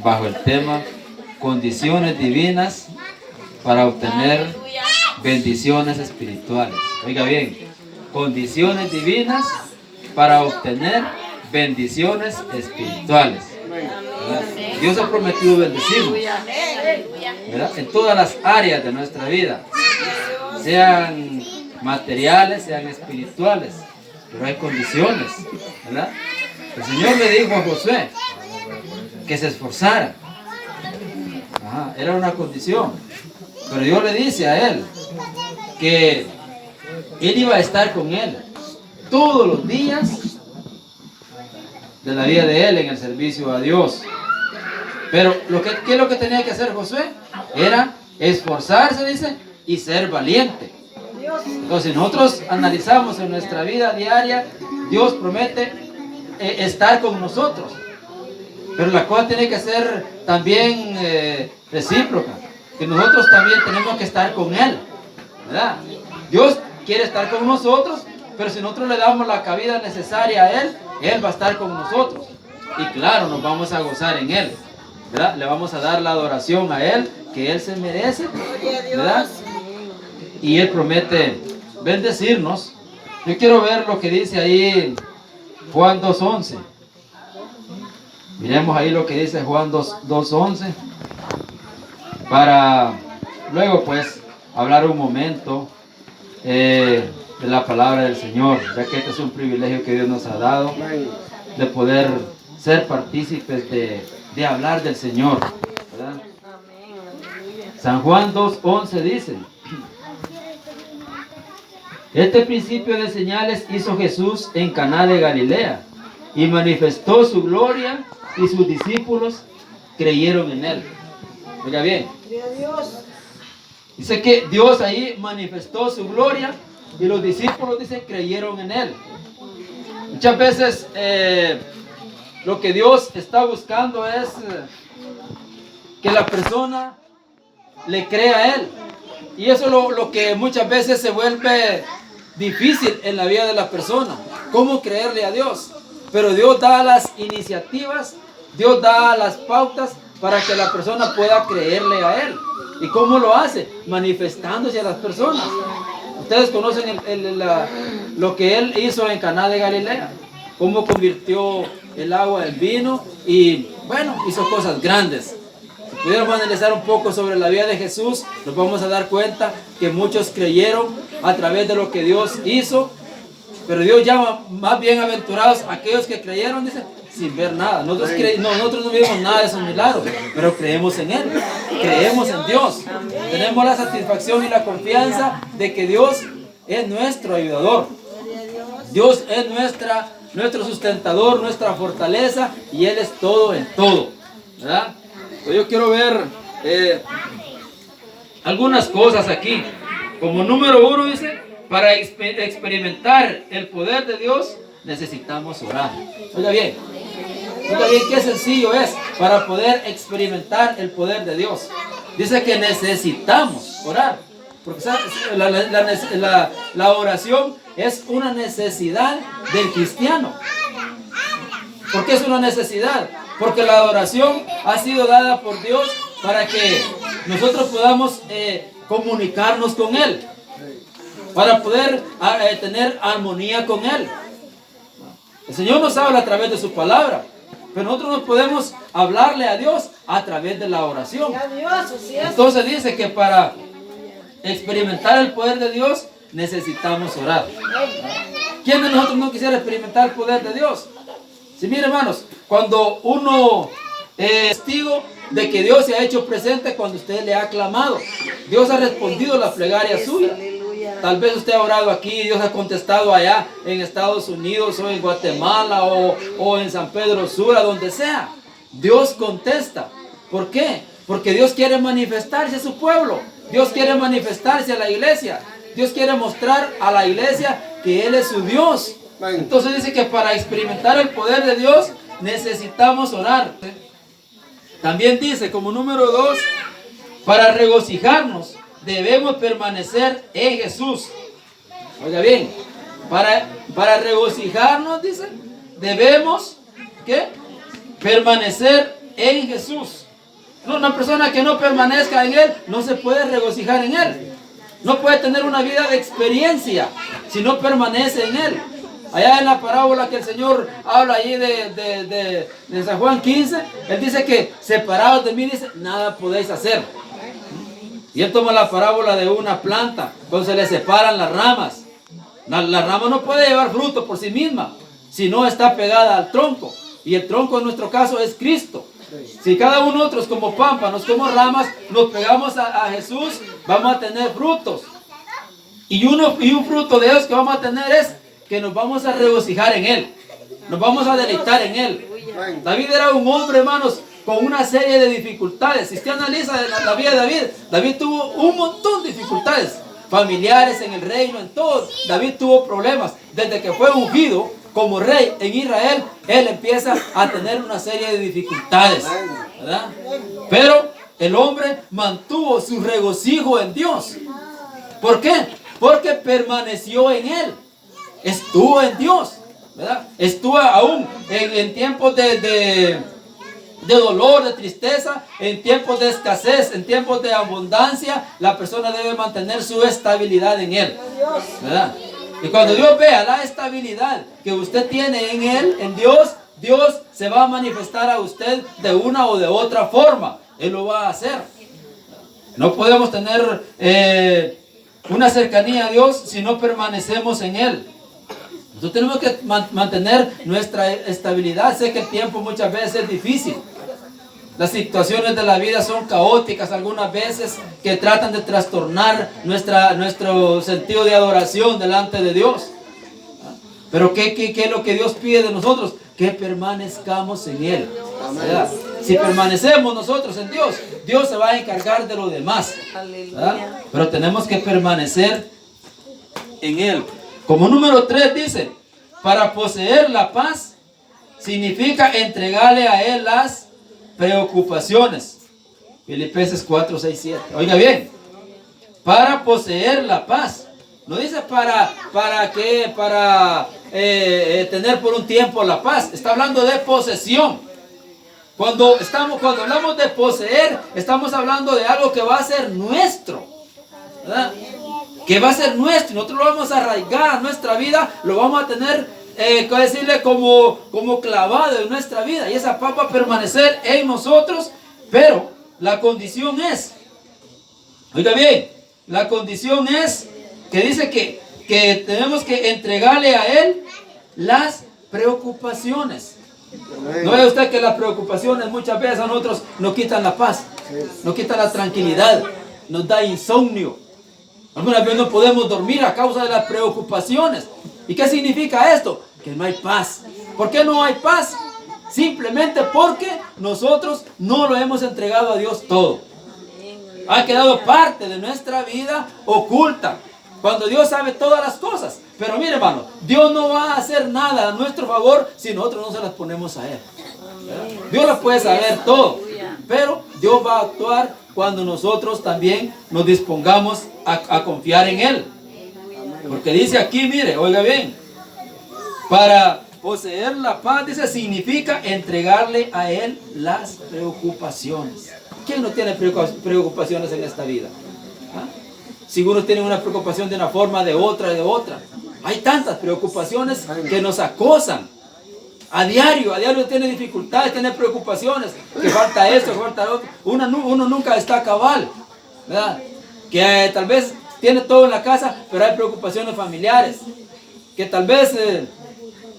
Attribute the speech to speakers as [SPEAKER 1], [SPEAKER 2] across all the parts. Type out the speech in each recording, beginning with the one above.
[SPEAKER 1] bajo el tema condiciones divinas para obtener bendiciones espirituales. Oiga bien, condiciones divinas para obtener bendiciones espirituales. ¿Verdad? Dios ha prometido bendecirnos, ¿verdad?, en todas las áreas de nuestra vida, sean materiales, sean espirituales, pero hay condiciones, ¿verdad? El Señor le dijo a Josué que se esforzara. Ajá, era una condición, pero Dios le dice a él que él iba a estar con él todos los días de la vida de él en el servicio a Dios. Pero ¿qué es lo que tenía que hacer Josué? Era esforzarse, dice, y ser valiente. Entonces, si nosotros analizamos en nuestra vida diaria, Dios promete estar con nosotros. Pero la cosa tiene que ser también recíproca, que nosotros también tenemos que estar con Él, ¿verdad? Dios quiere estar con nosotros, pero si nosotros le damos la cabida necesaria a Él, Él va a estar con nosotros. Y claro, nos vamos a gozar en Él, ¿verdad? Le vamos a dar la adoración a Él, que Él se merece, ¿verdad? Y Él promete bendecirnos. Yo quiero ver lo que dice ahí Juan 2:11. Miremos ahí lo que dice Juan 2:11, para luego pues hablar un momento de la palabra del Señor, ya que este es un privilegio que Dios nos ha dado, de poder ser partícipes de hablar del Señor, ¿verdad? San Juan 2:11 dice: este principio de señales hizo Jesús en Caná de Galilea y manifestó su gloria, y sus discípulos creyeron en él. Oiga bien, dice que Dios ahí manifestó su gloria y los discípulos, dice, creyeron en él. Muchas veces lo que Dios está buscando es que la persona le crea a Él. Y eso es lo que muchas veces se vuelve difícil en la vida de la persona. ¿Cómo creerle a Dios? Pero Dios da las iniciativas, Dios da las pautas para que la persona pueda creerle a Él. ¿Y cómo lo hace? Manifestándose a las personas. Ustedes conocen lo que Él hizo en Caná de Galilea. Cómo convirtió el agua en vino y, bueno, hizo cosas grandes. Si pudiéramos analizar un poco sobre la vida de Jesús, nos vamos a dar cuenta que muchos creyeron a través de lo que Dios hizo. Pero Dios llama más bienaventurados a aquellos que creyeron, dice, sin ver nada. Nosotros no vimos nada de esos milagros, pero creemos en Él, creemos en Dios. Tenemos la satisfacción y la confianza de que Dios es nuestro ayudador. Dios es nuestro sustentador, nuestra fortaleza, y Él es todo en todo, ¿verdad? Pues yo quiero ver algunas cosas aquí. Como número uno dice, para experimentar el poder de Dios necesitamos orar. Oiga bien qué sencillo es para poder experimentar el poder de Dios. Dice que necesitamos orar, porque ¿sabes? La oración es una necesidad del cristiano. ¿Por qué es una necesidad? Porque la adoración ha sido dada por Dios para que nosotros podamos comunicarnos con Él, para poder tener armonía con Él. El Señor nos habla a través de su palabra, pero nosotros no podemos hablarle a Dios a través de la oración. Entonces dice que para experimentar el poder de Dios necesitamos orar. ¿Quién de nosotros no quisiera experimentar el poder de Dios? Si mire, hermanos, cuando uno es testigo de que Dios se ha hecho presente cuando usted le ha clamado, Dios ha respondido la plegaria suya. Tal vez usted ha orado aquí y Dios ha contestado allá en Estados Unidos o en Guatemala o en San Pedro Sula, donde sea. Dios contesta. ¿Por qué? Porque Dios quiere manifestarse a su pueblo. Dios quiere manifestarse a la iglesia. Dios quiere mostrar a la iglesia que Él es su Dios. Entonces dice que para experimentar el poder de Dios necesitamos orar. También dice como número 2, para regocijarnos debemos permanecer en Jesús. Oiga bien, para regocijarnos, dice, debemos, ¿qué? Permanecer en Jesús. No, una persona que no permanezca en Él no se puede regocijar en Él. No puede tener una vida de experiencia si no permanece en Él. Allá en la parábola que el Señor habla allí de San Juan 15, Él dice que separados de mí, dice, nada podéis hacer. Y Él toma la parábola de una planta, cuando se le separan las ramas. La rama no puede llevar fruto por sí misma, si no está pegada al tronco. Y el tronco en nuestro caso es Cristo. Si cada uno de nosotros como pámpanos, como ramas, nos pegamos a Jesús, vamos a tener frutos. Y un fruto de Dios que vamos a tener es que nos vamos a regocijar en Él. Nos vamos a deleitar en Él. David era un hombre, hermanos, con una serie de dificultades. Si usted analiza la vida de David, David tuvo un montón de dificultades. Familiares, en el reino, en todo. David tuvo problemas. Desde que fue ungido como rey en Israel, él empieza a tener una serie de dificultades, ¿verdad? Pero el hombre mantuvo su regocijo en Dios. ¿Por qué? Porque permaneció en Él. Estuvo en Dios, ¿verdad? Estuvo aún en tiempos de dolor, de tristeza, en tiempos de escasez, en tiempos de abundancia. La persona debe mantener su estabilidad en Él, ¿verdad? Y cuando Dios vea la estabilidad que usted tiene en Él, en Dios, Dios se va a manifestar a usted de una o de otra forma. Él lo va a hacer. No podemos tener una cercanía a Dios si no permanecemos en Él. Nosotros tenemos que mantener nuestra estabilidad. Sé que el tiempo muchas veces es difícil. Las situaciones de la vida son caóticas algunas veces, que tratan de trastornar nuestro sentido de adoración delante de Dios. Pero ¿qué es lo que Dios pide de nosotros? Que permanezcamos en Él, ¿verdad? Si permanecemos nosotros en Dios, Dios se va a encargar de lo demás, ¿verdad? Pero tenemos que permanecer en Él. Como número 3 dice, para poseer la paz significa entregarle a Él las preocupaciones. Filipenses 4, 6, 7. Oiga bien, para poseer la paz. No dice para qué, para tener por un tiempo la paz. Está hablando de posesión. Cuando hablamos de poseer, estamos hablando de algo que va a ser nuestro, ¿verdad? Que va a ser nuestro. Nosotros lo vamos a arraigar a nuestra vida, lo vamos a tener como clavado en nuestra vida, y esa paz va a permanecer en nosotros. Pero la condición es, oiga bien, la condición es que dice que tenemos que entregarle a Él las preocupaciones. ¿No ve usted que las preocupaciones muchas veces a nosotros nos quitan la paz, nos quitan la tranquilidad, nos da insomnio? Algunas veces no podemos dormir a causa de las preocupaciones. ¿Y qué significa esto? Que no hay paz. ¿Por qué no hay paz? Simplemente porque nosotros no lo hemos entregado a Dios todo. Ha quedado parte de nuestra vida oculta, cuando Dios sabe todas las cosas. Pero mire, hermano, Dios no va a hacer nada a nuestro favor si nosotros no se las ponemos a Él. Dios lo puede saber todo, pero Dios va a actuar cuando nosotros también nos dispongamos a confiar en Él. Porque dice aquí, mire, oiga bien, para poseer la paz, dice, significa entregarle a Él las preocupaciones. ¿Quién no tiene preocupaciones en esta vida? ¿Ah? Si uno tiene una preocupación de una forma, de otra. Hay tantas preocupaciones que nos acosan. A diario tiene dificultades, tiene preocupaciones, que falta esto, que falta lo otro. Uno nunca está cabal, ¿verdad? Que tal vez tiene todo en la casa, pero hay preocupaciones familiares. Que tal vez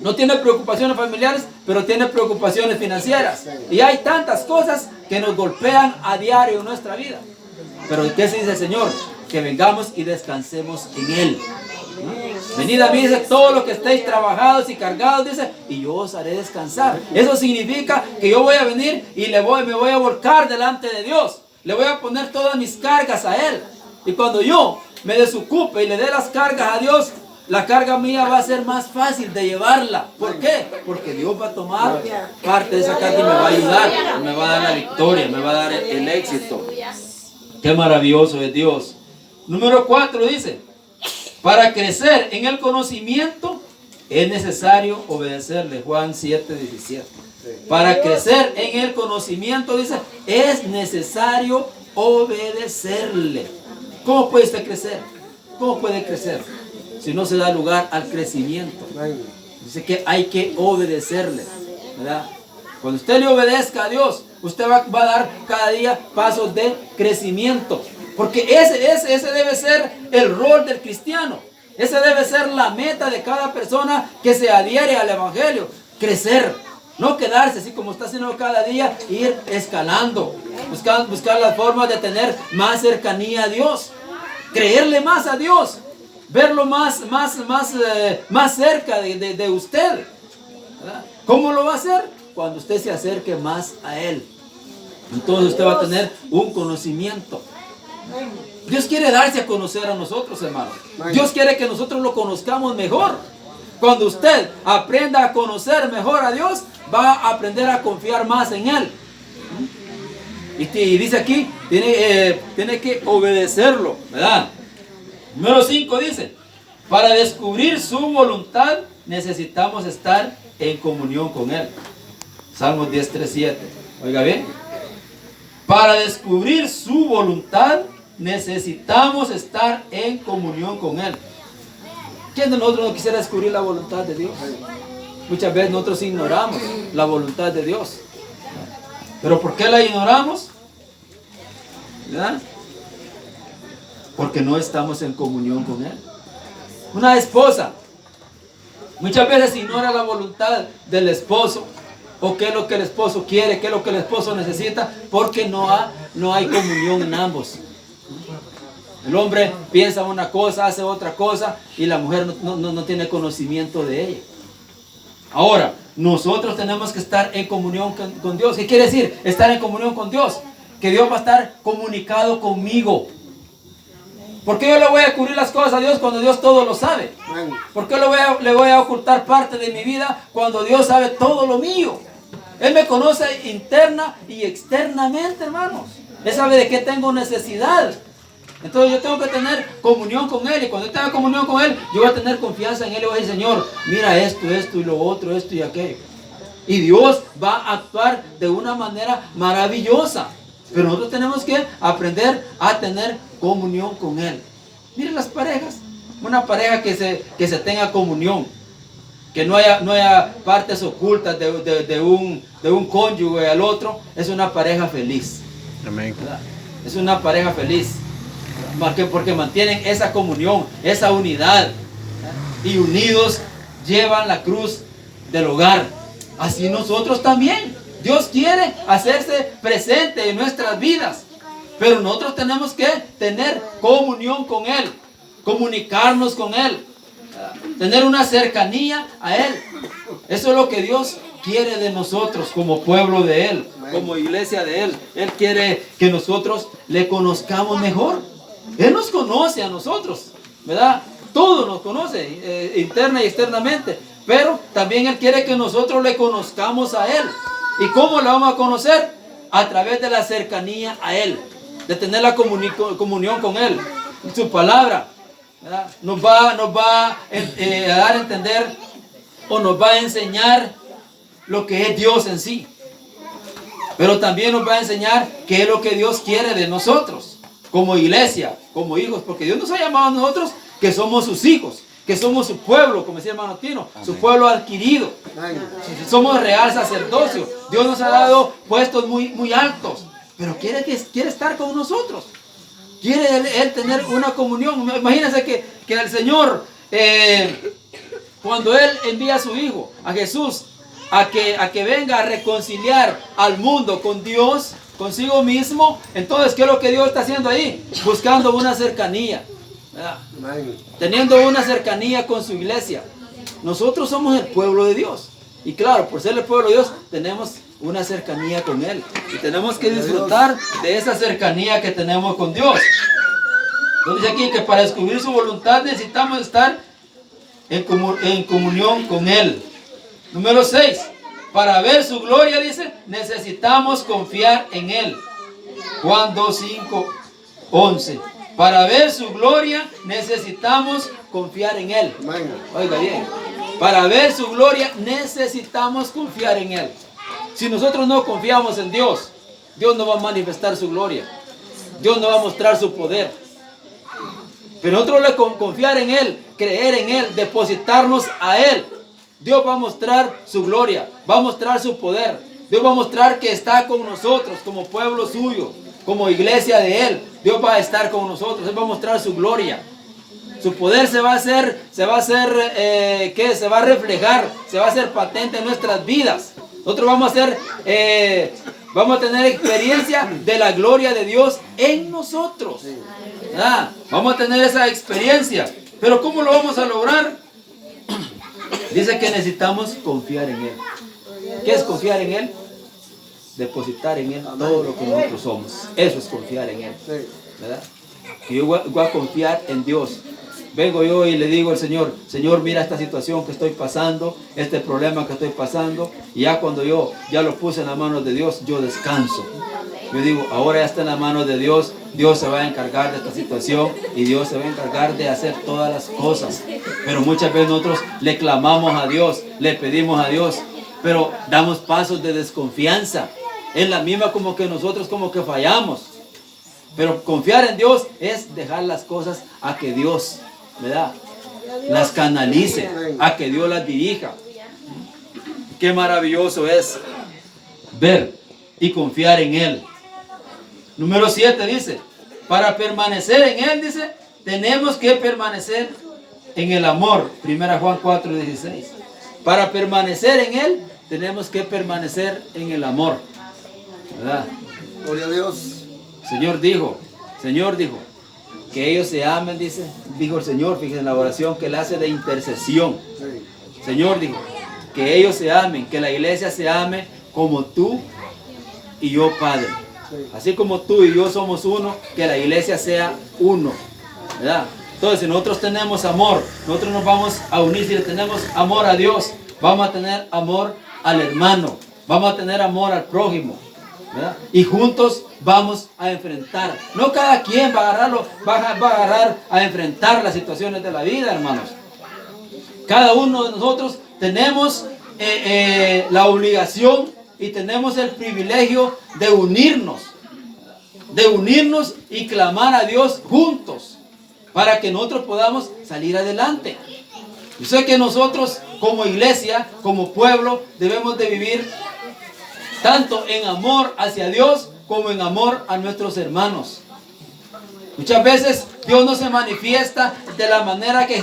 [SPEAKER 1] no tiene preocupaciones familiares, pero tiene preocupaciones financieras. Y hay tantas cosas que nos golpean a diario en nuestra vida. Pero ¿qué se dice el Señor? Que vengamos y descansemos en Él. Venid a mí, dice, todos los que estéis trabajados y cargados, dice, y yo os haré descansar. Eso significa que yo voy a venir y me voy a volcar delante de Dios. Le voy a poner todas mis cargas a Él. Y cuando yo me desocupe y le dé las cargas a Dios, la carga mía va a ser más fácil de llevarla. ¿Por qué? Porque Dios va a tomar parte de esa carga y me va a ayudar, me va a dar la victoria, me va a dar el éxito. Qué maravilloso es Dios. Número 4 dice, para crecer en el conocimiento es necesario obedecerle. Juan 7:17. Para crecer en el conocimiento, dice, es necesario obedecerle. ¿Cómo puede usted crecer? ¿Cómo puede crecer si no se da lugar al crecimiento? Dice que hay que obedecerle, ¿verdad? Cuando usted le obedezca a Dios, usted va a dar cada día pasos de crecimiento. Porque ese debe ser el rol del cristiano. Esa debe ser la meta de cada persona que se adhiere al Evangelio. Crecer. No quedarse así como está haciendo cada día, ir escalando. Buscar las formas de tener más cercanía a Dios. Creerle más a Dios. Verlo más cerca de usted. ¿Verdad? ¿Cómo lo va a hacer? Cuando usted se acerque más a Él. Entonces usted va a tener un conocimiento. Dios quiere darse a conocer a nosotros, hermanos. Dios quiere que nosotros lo conozcamos mejor. Cuando usted aprenda a conocer mejor a Dios, va a aprender a confiar más en Él. Y dice aquí, tiene que obedecerlo, ¿verdad? Número 5 dice, para descubrir su voluntad necesitamos estar en comunión con Él. Salmos 10:3-7. Oiga bien. Para descubrir su voluntad necesitamos estar en comunión con Él. ¿Quién de nosotros no quisiera descubrir la voluntad de Dios? Muchas veces nosotros ignoramos la voluntad de Dios. ¿Pero por qué la ignoramos? ¿Verdad? Porque no estamos en comunión con Él. Una esposa muchas veces ignora la voluntad del esposo. O qué es lo que el esposo quiere, qué es lo que el esposo necesita, porque no hay comunión en ambos. El hombre piensa una cosa, hace otra cosa, y la mujer no tiene conocimiento de ella. Ahora, nosotros tenemos que estar en comunión con Dios. ¿Qué quiere decir estar en comunión con Dios? Que Dios va a estar comunicado conmigo. ¿Por qué yo le voy a cubrir las cosas a Dios cuando Dios todo lo sabe? ¿Por qué le voy a ocultar parte de mi vida cuando Dios sabe todo lo mío? Él me conoce interna y externamente, hermanos. Él sabe de qué tengo necesidad. Entonces yo tengo que tener comunión con Él. Y cuando yo tenga comunión con Él, yo voy a tener confianza en Él. Y voy a decir, Señor, mira esto y lo otro, esto y aquello. Y Dios va a actuar de una manera maravillosa. Pero nosotros tenemos que aprender a tener comunión con Él. Miren las parejas. Una pareja que se tenga comunión. Que no haya partes ocultas de un cónyuge al otro. Es una pareja feliz.
[SPEAKER 2] Amén.
[SPEAKER 1] Es una pareja feliz. Porque mantienen esa comunión, esa unidad. Y unidos llevan la cruz del hogar. Así nosotros también. Dios quiere hacerse presente en nuestras vidas. Pero nosotros tenemos que tener comunión con Él. Comunicarnos con Él. Tener una cercanía a Él. Eso es lo que Dios quiere de nosotros como pueblo de Él, como iglesia de Él. Él quiere que nosotros le conozcamos mejor. Él nos conoce a nosotros, ¿verdad? Todo nos conoce, interna y externamente. Pero también Él quiere que nosotros le conozcamos a Él. ¿Y cómo le vamos a conocer? A través de la cercanía a Él. De tener la comunión con Él. Su palabra, ¿verdad? Nos va a dar a entender o nos va a enseñar lo que es Dios en sí. Pero también nos va a enseñar qué es lo que Dios quiere de nosotros. Como iglesia, como hijos. Porque Dios nos ha llamado a nosotros que somos sus hijos. Que somos su pueblo, como decía el hermano Tino. Amén. Su pueblo adquirido. Amén. Somos real sacerdocio. Dios nos ha dado puestos muy altos. Pero quiere estar con nosotros. Quiere Él tener una comunión. Imagínense que el Señor, cuando Él envía a su Hijo, a Jesús, a que venga a reconciliar al mundo con Dios, consigo mismo. Entonces, ¿qué es lo que Dios está haciendo ahí? Buscando una cercanía, ¿verdad? Teniendo una cercanía con su iglesia. Nosotros somos el pueblo de Dios. Y claro, por ser el pueblo de Dios, tenemos una cercanía con Él. Y tenemos que disfrutar de esa cercanía que tenemos con Dios. Entonces dice aquí que para descubrir su voluntad necesitamos estar en comunión con Él. Número 6. Para ver su gloria, dice, necesitamos confiar en Él. Juan 2:5-11. Para ver su gloria necesitamos confiar en Él. Oiga bien. Para ver su gloria necesitamos confiar en Él. Si nosotros no confiamos en Dios, Dios no va a manifestar su gloria. Dios no va a mostrar su poder. Pero nosotros le confiar en Él, creer en Él, depositarnos a Él. Dios va a mostrar su gloria, va a mostrar su poder. Dios va a mostrar que está con nosotros como pueblo suyo, como iglesia de Él. Dios va a estar con nosotros, Él va a mostrar su gloria. Su poder se va a reflejar, se va a hacer patente en nuestras vidas. Nosotros vamos a tener experiencia de la gloria de Dios en nosotros. Vamos a tener esa experiencia. Pero ¿cómo lo vamos a lograr? Dice que necesitamos confiar en Él. ¿Qué es confiar en Él? Depositar en Él todo lo que nosotros somos. Eso es confiar en Él, ¿verdad? Que yo voy a confiar en Dios. Vengo yo y le digo al Señor, Señor, mira esta situación que estoy pasando, este problema que estoy pasando. Y ya cuando yo ya lo puse en las manos de Dios, yo descanso. Yo digo, ahora ya está en las manos de Dios, Dios se va a encargar de esta situación y Dios se va a encargar de hacer todas las cosas. Pero muchas veces nosotros le clamamos a Dios, le pedimos a Dios, pero damos pasos de desconfianza. Es la misma como que nosotros como que fallamos. Pero confiar en Dios es dejar las cosas a que Dios, ¿verdad?, las canalice, a que Dios las dirija. Qué maravilloso es ver y confiar en Él. Número 7 dice, para permanecer en Él, dice, tenemos que permanecer en el amor. 1 Juan 4:16. Para permanecer en Él, tenemos que permanecer en el amor, ¿verdad?
[SPEAKER 2] Gloria a Dios.
[SPEAKER 1] Señor dijo, que ellos se amen, dijo el Señor, fíjense en la oración que Él hace de intercesión. Señor dijo, que ellos se amen, que la iglesia se ame como tú y yo, Padre. Así como tú y yo somos uno, que la iglesia sea uno, ¿verdad? Entonces, si nosotros tenemos amor, nosotros nos vamos a unir. Si le tenemos amor a Dios, vamos a tener amor al hermano, vamos a tener amor al prójimo, ¿verdad? Y juntos vamos a enfrentar. No cada quien va a agarrar a enfrentar las situaciones de la vida, hermanos. Cada uno de nosotros tenemos la obligación y tenemos el privilegio de unirnos y clamar a Dios juntos para que nosotros podamos salir adelante. Yo sé que nosotros como iglesia, como pueblo, debemos de vivir tanto en amor hacia Dios como en amor a nuestros hermanos. Muchas veces Dios no se manifiesta de la manera que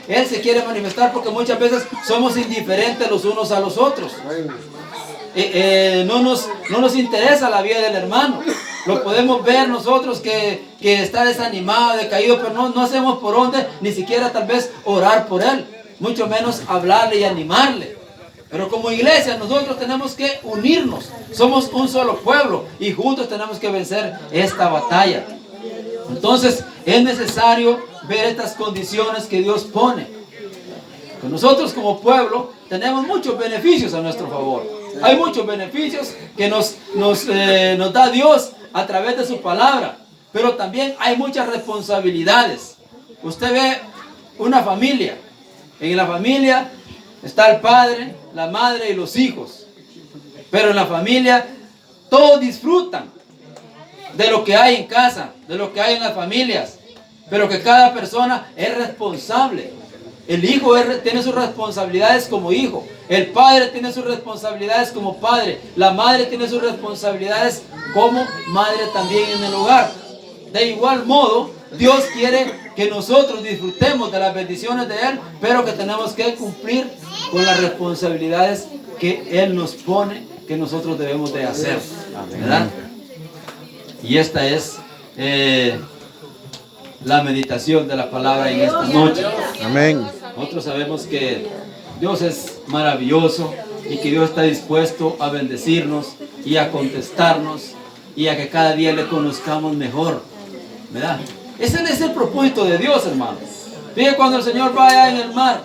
[SPEAKER 1] Él se quiere manifestar, porque muchas veces somos indiferentes los unos a los otros. No nos interesa la vida del hermano. Lo podemos ver nosotros que está desanimado, decaído, pero no hacemos por dónde ni siquiera tal vez orar por él, mucho menos hablarle y animarle. Pero como iglesia nosotros tenemos que unirnos. Somos un solo pueblo y juntos tenemos que vencer esta batalla. Entonces es necesario ver estas condiciones que Dios pone. Que nosotros como pueblo tenemos muchos beneficios a nuestro favor. Hay muchos beneficios que nos da Dios a través de su palabra. Pero también hay muchas responsabilidades. Usted ve una familia. En la familia está el padre, la madre y los hijos. Pero en la familia todos disfrutan de lo que hay en casa, de lo que hay en las familias. Pero que cada persona es responsable. El hijo tiene sus responsabilidades como hijo. El padre tiene sus responsabilidades como padre. La madre tiene sus responsabilidades como madre también en el hogar. De igual modo, Dios quiere que nosotros disfrutemos de las bendiciones de Él, pero que tenemos que cumplir con las responsabilidades que Él nos pone, que nosotros debemos de hacer, ¿verdad? Y esta es la meditación de la palabra en esta noche.
[SPEAKER 2] Amén.
[SPEAKER 1] Nosotros sabemos que Dios es maravilloso y que Dios está dispuesto a bendecirnos y a contestarnos y a que cada día le conozcamos mejor, ¿verdad? Ese es el propósito de Dios, hermanos. Fíjense cuando el Señor va allá en el mar.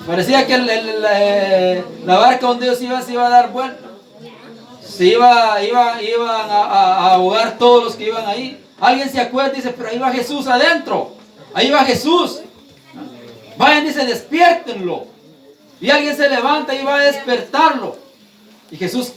[SPEAKER 1] Parecía que la barca donde Dios iba se iba a dar vuelta. Iban a ahogar todos los que iban ahí. Alguien se acuerda y dice, pero ahí va Jesús adentro. Ahí va Jesús. Vayan y se despiértenlo. Y alguien se levanta y va a despertarlo. Y Jesús